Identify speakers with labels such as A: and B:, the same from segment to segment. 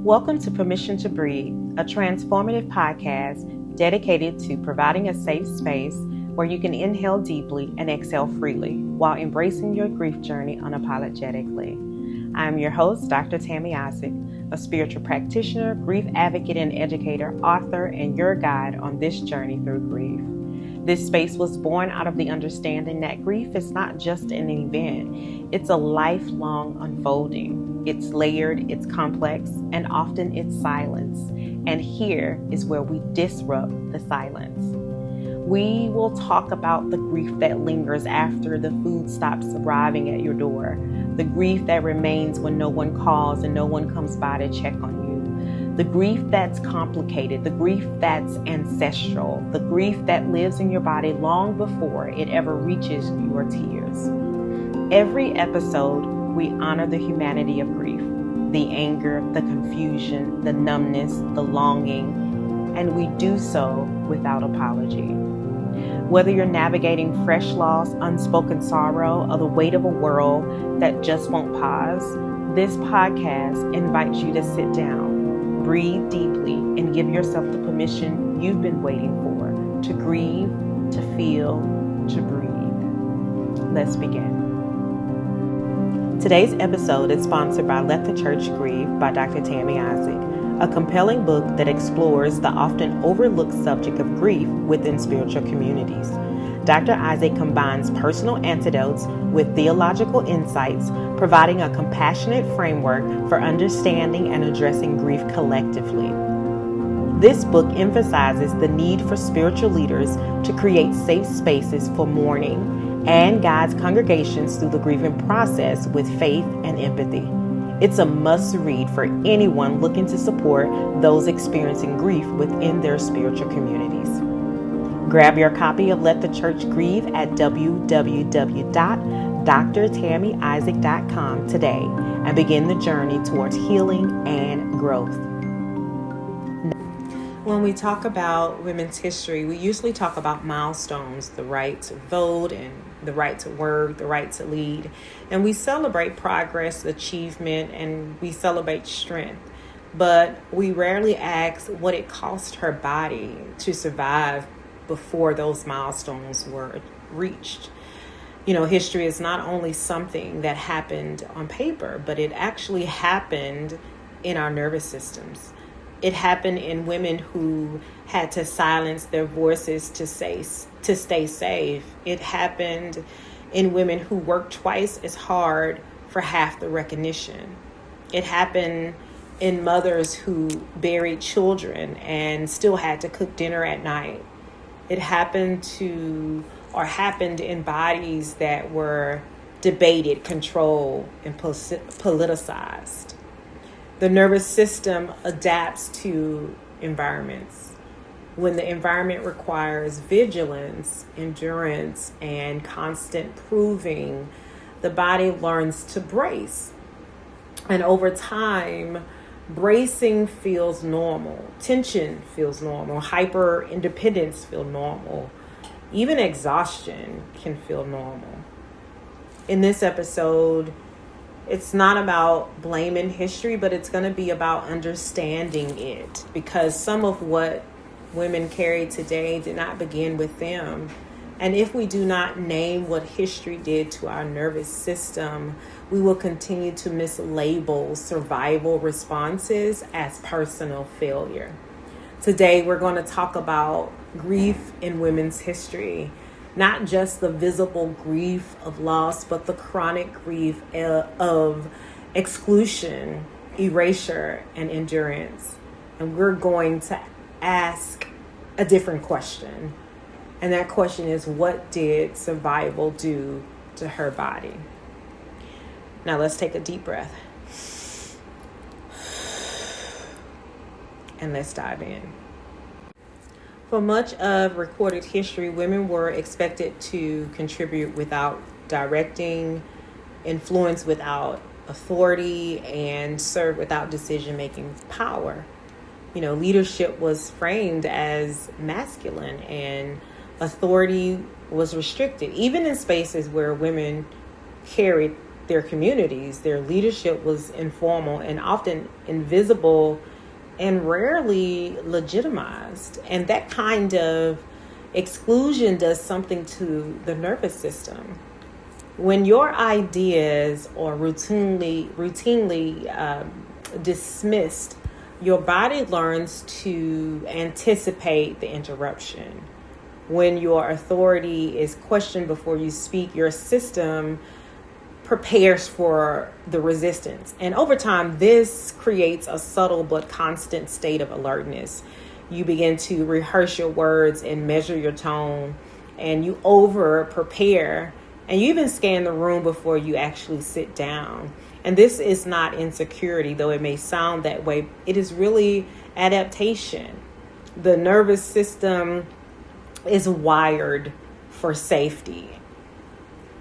A: Welcome to Permission to Breathe, a transformative podcast dedicated to providing a safe space where you can inhale deeply and exhale freely while embracing your grief journey unapologetically. I am your host, Dr. Tammy Isaac, a spiritual practitioner, grief advocate and educator, author, and your guide on this journey through grief. This space was born out of the understanding that grief is not just an event, it's a lifelong unfolding. It's layered, it's complex, and often it's silence. And here is where we disrupt the silence. We will talk about the grief that lingers after the food stops arriving at your door, the grief that remains when no one calls and no one comes by to check on you, the grief that's complicated, the grief that's ancestral, the grief that lives in your body long before it ever reaches your tears. Every episode, we honor the humanity of grief, the anger, the confusion, the numbness, the longing, and we do so without apology. Whether you're navigating fresh loss, unspoken sorrow, or the weight of a world that just won't pause, this podcast invites you to sit down, breathe deeply, and give yourself the permission you've been waiting for to grieve, to feel, to breathe. Let's begin. Today's episode is sponsored by Let the Church Grieve by Dr. Tammy Isaac, a compelling book that explores the often overlooked subject of grief within spiritual communities. Dr. Isaac combines personal antidotes with theological insights, providing a compassionate framework for understanding and addressing grief collectively. This book emphasizes the need for spiritual leaders to create safe spaces for mourning and guides congregations through the grieving process with faith and empathy. It's a must-read for anyone looking to support those experiencing grief within their spiritual communities. Grab your copy of Let the Church Grieve at www.drtammyisaac.com today and begin the journey towards healing and growth. When we talk about women's history, we usually talk about milestones, the right to vote and the right to work, the right to lead. And we celebrate progress, achievement, and we celebrate strength. But we rarely ask what it cost her body to survive before those milestones were reached. You know, history is not only something that happened on paper, but it actually happened in our nervous systems. It happened in women who had to silence their voices to stay safe. It happened in women who worked twice as hard for half the recognition. It happened in mothers who buried children and still had to cook dinner at night. It happened in bodies that were debated, controlled, and politicized. The nervous system adapts to environments. When the environment requires vigilance, endurance, and constant proving, the body learns to brace. And over time, bracing feels normal. Tension feels normal. Hyper-independence feels normal. Even exhaustion can feel normal. In this episode, it's not about blaming history, but it's going to be about understanding it, because some of what women carry today did not begin with them. And if we do not name what history did to our nervous system, we will continue to mislabel survival responses as personal failure. Today, we're going to talk about grief in women's history. Not just the visible grief of loss, but the chronic grief of exclusion, erasure, and endurance. And we're going to ask a different question. And that question is, what did survival do to her body? Now let's take a deep breath. And let's dive in. For much of recorded history, women were expected to contribute without directing, influence without authority, and serve without decision-making power. You know, leadership was framed as masculine and authority was restricted, even in spaces where women carried their communities. Their leadership was informal and often invisible and rarely legitimized. And that kind of exclusion does something to the nervous system. When your ideas are routinely dismissed, your body learns to anticipate the interruption. When your authority is questioned before you speak, your system prepares for the resistance. And over time, this creates a subtle but constant state of alertness. You begin to rehearse your words and measure your tone, and you over prepare, and you even scan the room before you actually sit down. And this is not insecurity, though it may sound that way. It is really adaptation. The nervous system is wired for safety.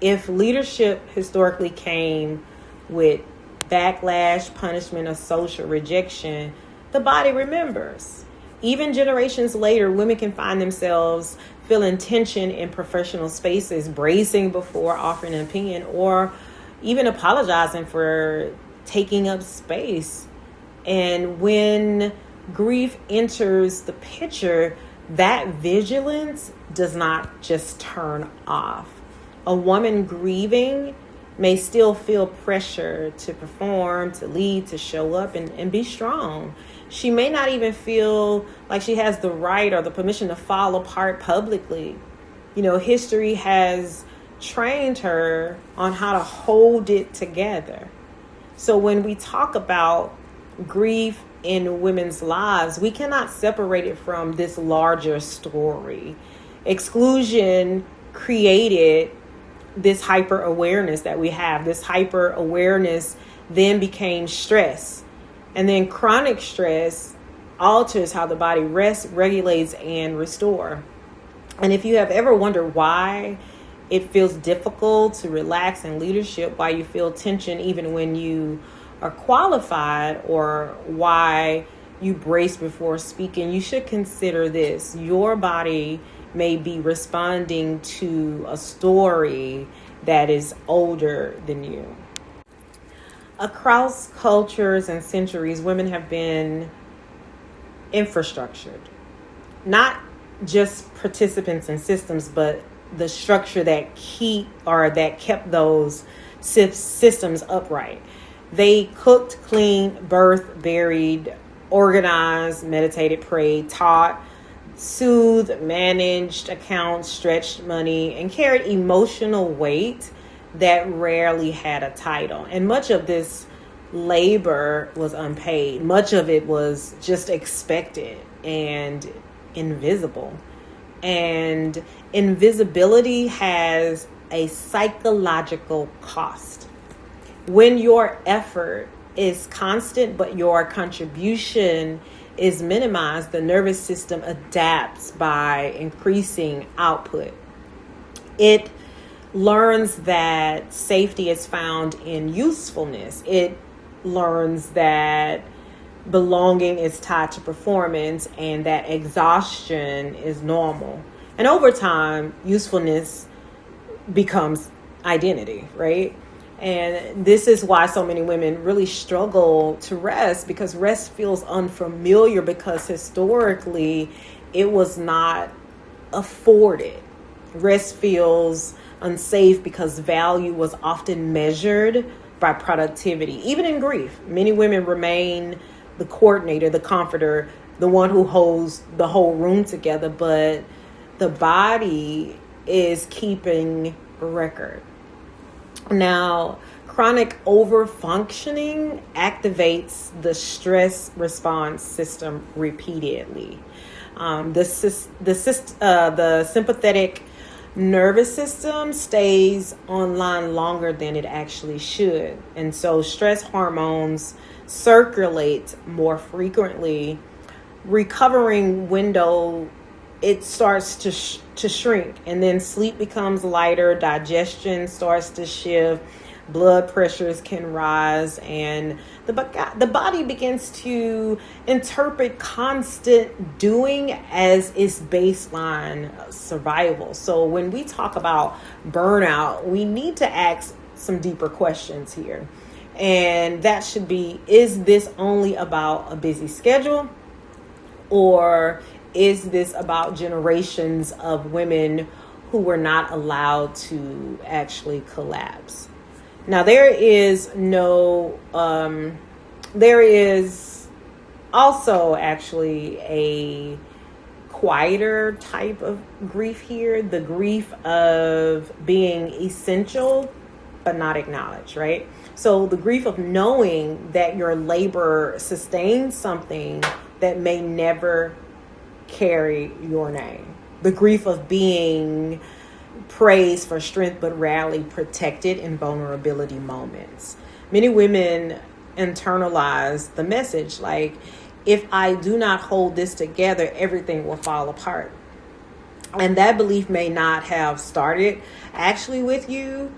A: If leadership historically came with backlash, punishment, or social rejection, the body remembers. Even generations later, women can find themselves feeling tension in professional spaces, bracing before offering an opinion, or even apologizing for taking up space. And when grief enters the picture, that vigilance does not just turn off. A woman grieving may still feel pressure to perform, to lead, to show up and be strong. She may not even feel like she has the right or the permission to fall apart publicly. History has trained her on how to hold it together. So when we talk about grief in women's lives, we cannot separate it from this larger story. Exclusion created this hyper awareness that we have. This hyper awareness then became stress. And then chronic stress alters how the body rests, regulates, and restores. And if you have ever wondered why it feels difficult to relax in leadership, why you feel tension even when you are qualified, or why you brace before speaking, you should consider this. Your body may be responding to a story that is older than you. Across cultures and centuries, women have been infrastructured, not just participants in systems, but the structure that kept those systems upright. They cooked, cleaned, birthed, buried, organized, meditated, prayed, taught, soothed, managed accounts, stretched money, and carried emotional weight that rarely had a title. And much of this labor was unpaid. Much of it was just expected and invisible. And invisibility has a psychological cost. When your effort is constant, but your contribution is minimized, the nervous system adapts by increasing output. It learns that safety is found in usefulness. It learns that belonging is tied to performance and that exhaustion is normal. And over time, usefulness becomes identity, right? And this is why so many women really struggle to rest, because rest feels unfamiliar, because historically it was not afforded. Rest feels unsafe because value was often measured by productivity. Even in grief, many women remain the coordinator, the comforter, the one who holds the whole room together, but the body is keeping record. Now, chronic overfunctioning activates the stress response system repeatedly. The sympathetic nervous system stays online longer than it actually should. And so stress hormones circulate more frequently. Recovering window, it starts to shrink, and then sleep becomes lighter, digestion starts to shift, blood pressures can rise, and the body begins to interpret constant doing as its baseline survival. So when we talk about burnout, we need to ask some deeper questions here. And that should be, is this only about a busy schedule? Or is this about generations of women who were not allowed to actually collapse? Now, there is also actually a quieter type of grief here, the grief of being essential but not acknowledged, right? So the grief of knowing that your labor sustains something that may never carry your name. The grief of being praised for strength but rarely protected in vulnerability moments. Many women internalize the message like, if I do not hold this together, everything will fall apart. And that belief may not have started actually with you.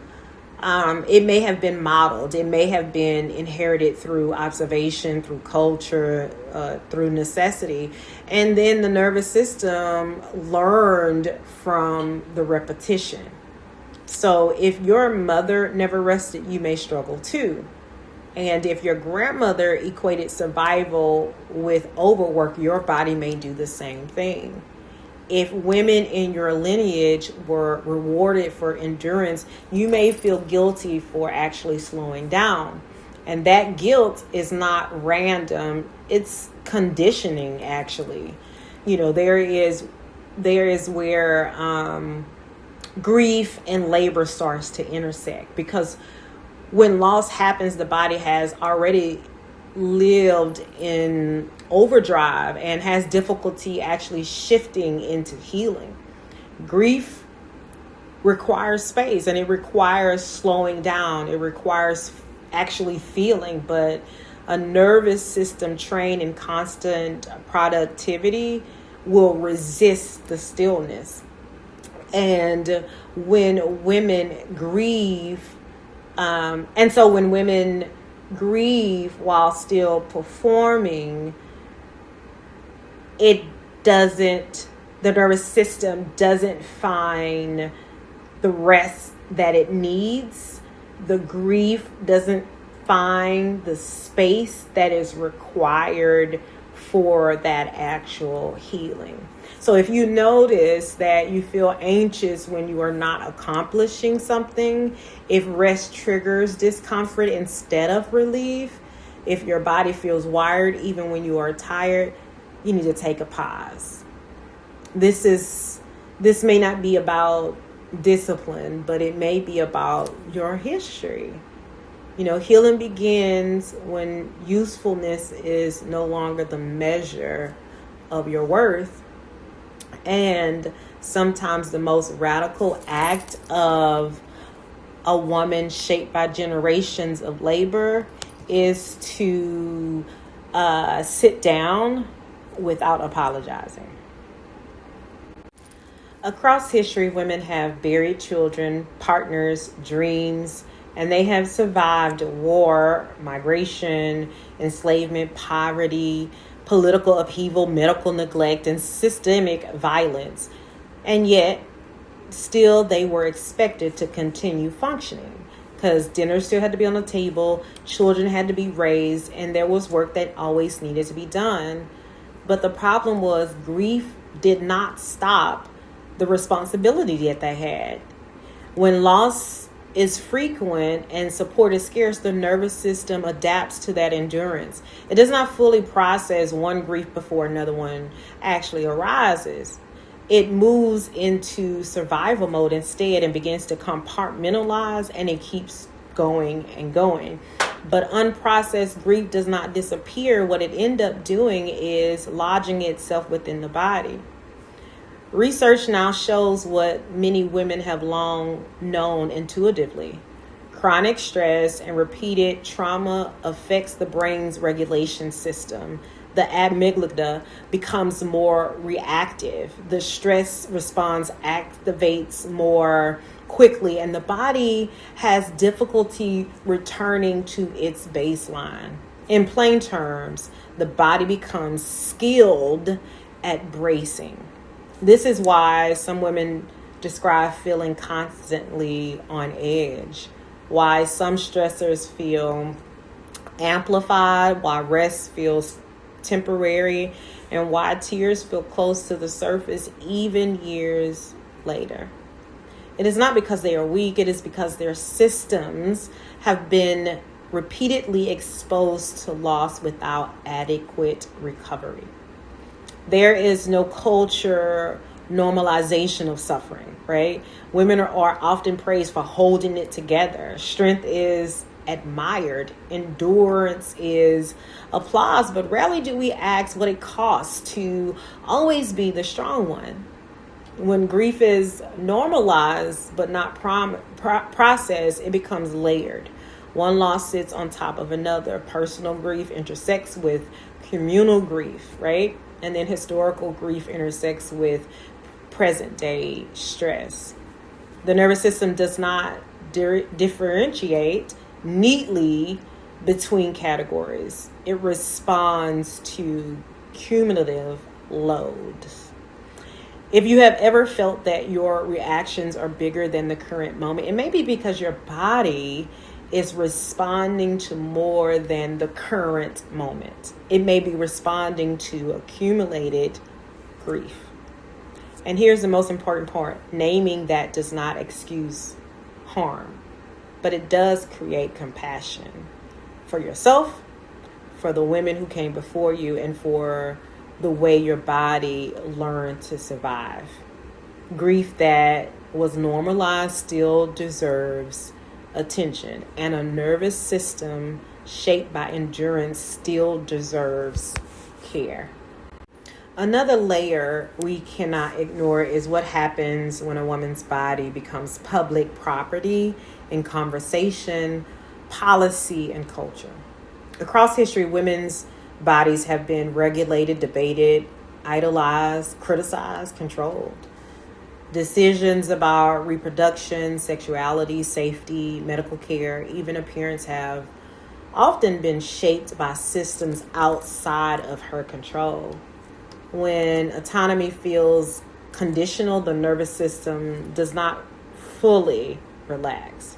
A: It may have been modeled. It may have been inherited through observation, through culture, through necessity. And then the nervous system learned from the repetition. So if your mother never rested, you may struggle too. And if your grandmother equated survival with overwork, your body may do the same thing. If women in your lineage were rewarded for endurance, you may feel guilty for actually slowing down. And that guilt is not random. It's conditioning, actually. You know, there is where grief and labor starts to intersect, because when loss happens, the body has already lived in overdrive and has difficulty actually shifting into healing. Grief requires space, and it requires slowing down. It requires actually feeling, but a nervous system trained in constant productivity will resist the stillness. And when women grieve, when women grieve while still performing, the nervous system doesn't find the rest that it needs. The grief doesn't find the space that is required for that actual healing. So if you notice that you feel anxious when you are not accomplishing something, if rest triggers discomfort instead of relief, if your body feels wired even when you are tired, you need to take a pause. This may not be about discipline, but it may be about your history. You know, healing begins when usefulness is no longer the measure of your worth. And sometimes the most radical act of a woman shaped by generations of labor is to sit down without apologizing. Across history, women have buried children, partners, dreams, and they have survived war, migration, enslavement, poverty, political upheaval, medical neglect, and systemic violence. And yet, still, they were expected to continue functioning because dinner still had to be on the table, children had to be raised, and there was work that always needed to be done. But the problem was grief did not stop the responsibility that they had. When loss is frequent and support is scarce, the nervous system adapts to that endurance. It does not fully process one grief before another one actually arises. It moves into survival mode instead and begins to compartmentalize, and it keeps going and going. But unprocessed grief does not disappear. What it ends up doing is lodging itself within the body. Research now shows what many women have long known intuitively. Chronic stress and repeated trauma affects the brain's regulation system. The amygdala becomes more reactive. The stress response activates more quickly, and the body has difficulty returning to its baseline. In plain terms, the body becomes skilled at bracing. This is why some women describe feeling constantly on edge, why some stressors feel amplified, why rest feels temporary, and why tears feel close to the surface even years later. It is not because they are weak, it is because their systems have been repeatedly exposed to loss without adequate recovery. There is no culture normalization of suffering, right? Women are often praised for holding it together. Strength is admired. Endurance is applauded, but rarely do we ask what it costs to always be the strong one. When grief is normalized but not processed, it becomes layered. One loss sits on top of another. Personal grief intersects with communal grief, right? And then historical grief intersects with present day stress. The nervous system does not differentiate neatly between categories. It responds to cumulative loads. If you have ever felt that your reactions are bigger than the current moment, it may be because your body is responding to more than the current moment. It may be responding to accumulated grief. And here's the most important part. Naming that does not excuse harm, but it does create compassion for yourself, for the women who came before you, and for the way your body learned to survive. Grief that was normalized still deserves attention, and a nervous system shaped by endurance still deserves care. Another layer we cannot ignore is what happens when a woman's body becomes public property in conversation, policy, and culture. Across history, women's bodies have been regulated, debated, idolized, criticized, controlled. Decisions about reproduction, sexuality, safety, medical care, even appearance have often been shaped by systems outside of her control. When autonomy feels conditional, the nervous system does not fully relax.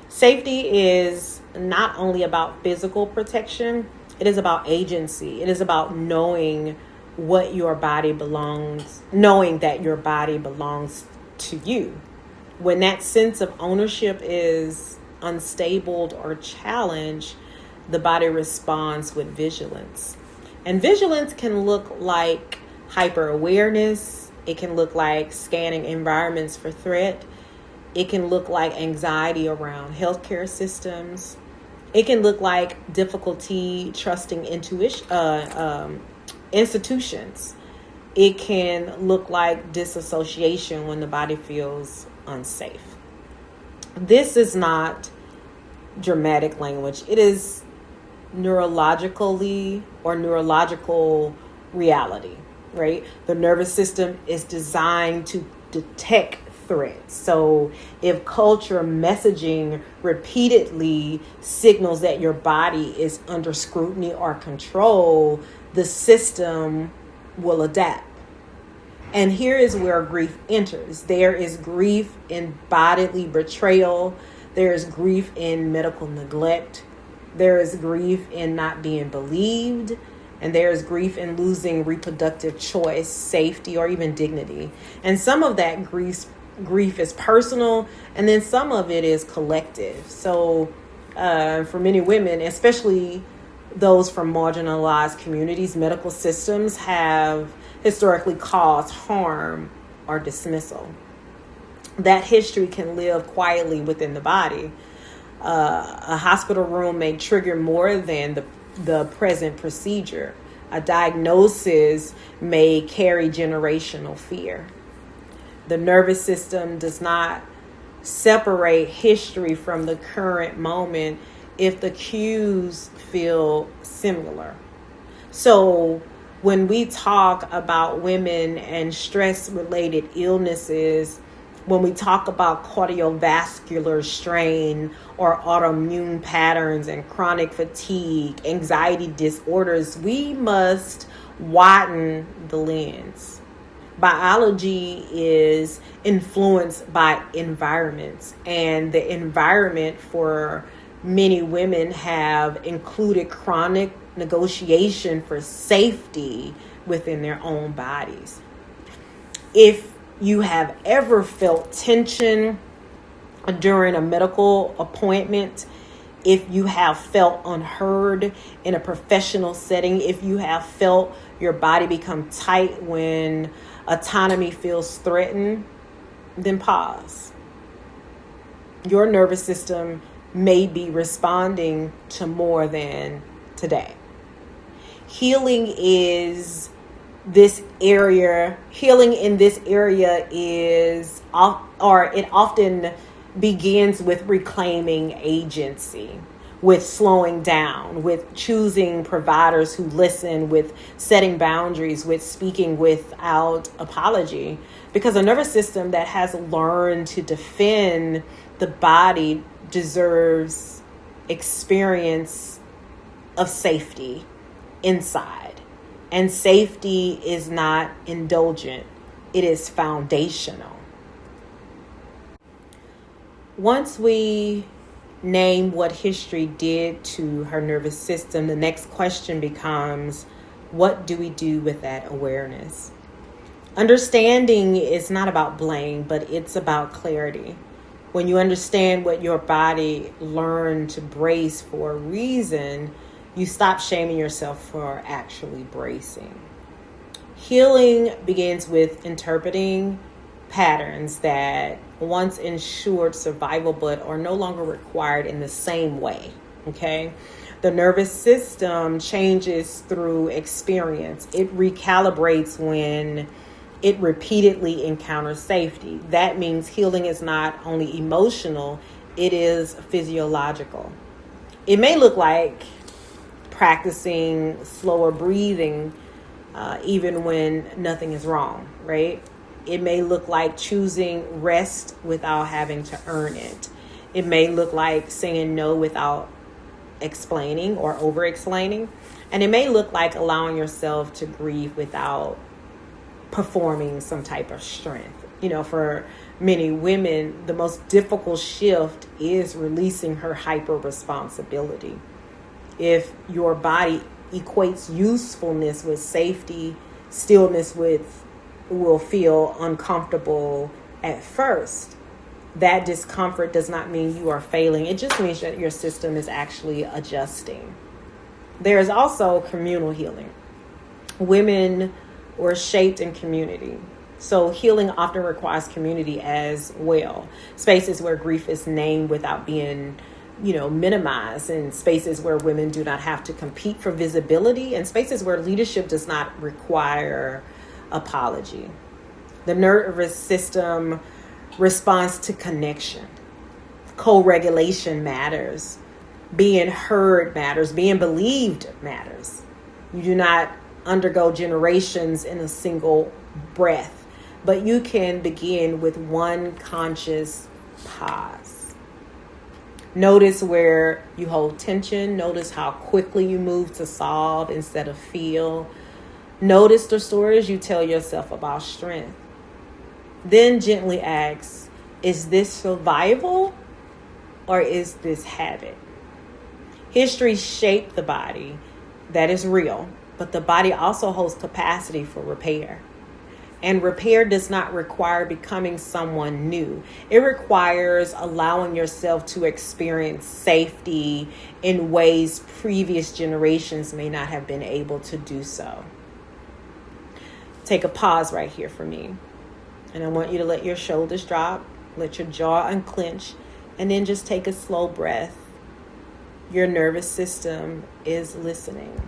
A: Safety is not only about physical protection, it is about agency. It is about knowing that your body belongs to you. When that sense of ownership is unstable or challenged, the body responds with vigilance. And vigilance can look like hyper awareness. It can look like scanning environments for threat. It can look like anxiety around healthcare systems. It can look like difficulty trusting institutions. It can look like disassociation when the body feels unsafe. This is not dramatic language. It is neurological reality, right? The nervous system is designed to detect threats. So if culture messaging repeatedly signals that your body is under scrutiny or control, the system will adapt. And here is where grief enters. There is grief in bodily betrayal. There is grief in medical neglect. There is grief in not being believed. And there is grief in losing reproductive choice, safety, or even dignity. And some of that grief is personal, and then some of it is collective. So for many women, especially those from marginalized communities, medical systems have historically caused harm or dismissal. That history can live quietly within the body. A hospital room may trigger more than the present procedure. A diagnosis may carry generational fear. The nervous system does not separate history from the current moment if the cues feel similar. So when we talk about women and stress-related illnesses, when we talk about cardiovascular strain or autoimmune patterns and chronic fatigue, anxiety disorders, we must widen the lens. Biology is influenced by environments, and the environment for many women have included chronic negotiation for safety within their own bodies. If you have ever felt tension during a medical appointment, if you have felt unheard in a professional setting, if you have felt your body become tight when autonomy feels threatened, then pause. Your nervous system may be responding to more than today. Healing in this area is, or it often begins with reclaiming agency, with slowing down, with choosing providers who listen, with setting boundaries, with speaking without apology. Because a nervous system that has learned to defend the body deserves experience of safety inside. And safety is not indulgent, it is foundational. Once we name what history did to her nervous system, the next question becomes, what do we do with that awareness? Understanding is not about blame, but it's about clarity. When you understand what your body learned to brace for a reason, you stop shaming yourself for actually bracing. Healing begins with interpreting patterns that once ensured survival but are no longer required in the same way. Okay? The nervous system changes through experience. It recalibrates when it repeatedly encounters safety. That means healing is not only emotional, it is physiological. It may look like practicing slower breathing even when nothing is wrong, right? It may look like choosing rest without having to earn it. It may look like saying no without explaining or over-explaining. And it may look like allowing yourself to grieve without performing some type of strength. You know, for many women, the most difficult shift is releasing her hyper-responsibility. If your body equates usefulness with safety, stillness will feel uncomfortable at first. That discomfort does not mean you are failing. It just means that your system is actually adjusting. There is also communal healing. Women were shaped in community. So healing often requires community as well. Spaces where grief is named without being, minimized, and spaces where women do not have to compete for visibility, and spaces where leadership does not require apology. The nervous system responds to connection. Co-regulation matters. Being heard matters. Being believed matters. You do not undergo generations in a single breath, but you can begin with one conscious pause. Notice where you hold tension. Notice how quickly you move to solve instead of feel. Notice the stories you tell yourself about strength. Then gently ask, is this survival or is this habit? History shaped the body. That is real. But the body also holds capacity for repair. And repair does not require becoming someone new. It requires allowing yourself to experience safety in ways previous generations may not have been able to do so. Take a pause right here for me. And I want you to let your shoulders drop, let your jaw unclench, and then just take a slow breath. Your nervous system is listening.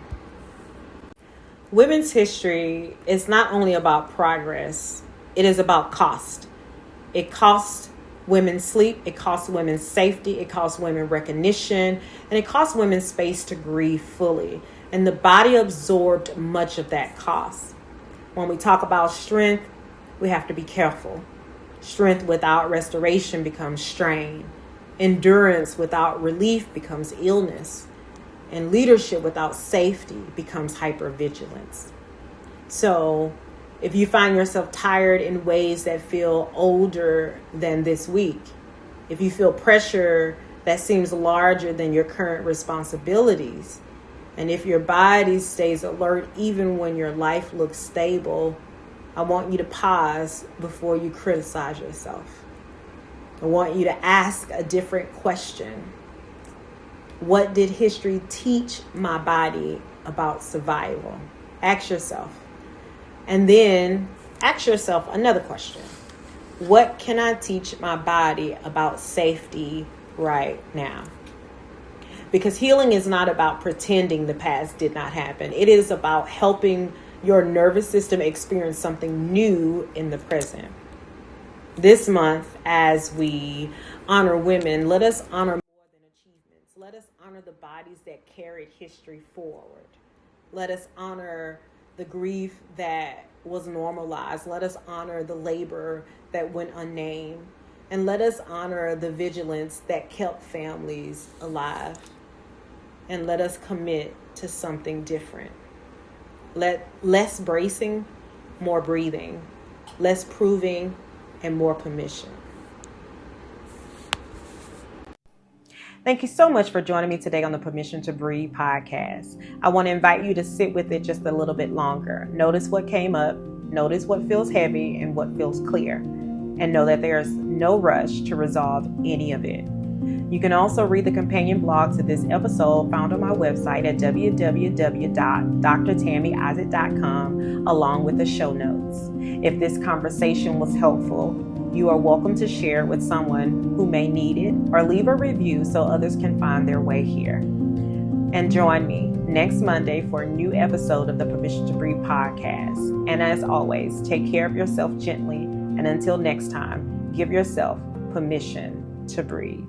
A: Women's history is not only about progress, it is about cost. It costs women sleep, it costs women safety, it costs women recognition, and it costs women space to grieve fully. And the body absorbed much of that cost. When we talk about strength, we have to be careful. Strength without restoration becomes strain. Endurance without relief becomes illness. And leadership without safety becomes hypervigilance. So If you find yourself tired in ways that feel older than this week, if you feel pressure that seems larger than your current responsibilities, and if your body stays alert even when your life looks stable, I want you to pause before you criticize yourself. I want you to ask a different question. What did history teach my body about survival? Ask yourself. And then ask yourself another question. What can I teach my body about safety right now? Because healing is not about pretending the past did not happen. It is about helping your nervous system experience something new in the present. This month, as we honor women, let us honor more than achievements. Let us honor the bodies that carried history forward. Let us honor the grief that was normalized. Let us honor the labor that went unnamed. And let us honor the vigilance that kept families alive. And let us commit to something different. Less bracing, more breathing. Less proving, and more permission. Thank you so much for joining me today on the Permission to Breathe podcast. I want to invite you to sit with it just a little bit longer. Notice what came up, notice what feels heavy and what feels clear, and know that there's no rush to resolve any of it. You can also read the companion blog to this episode found on my website at www.drtammyisaac.com along with the show notes. If this conversation was helpful, you are welcome to share it with someone who may need it or leave a review so others can find their way here. And join me next Monday for a new episode of the Permission to Breathe podcast. And as always, take care of yourself gently. And until next time, give yourself permission to breathe.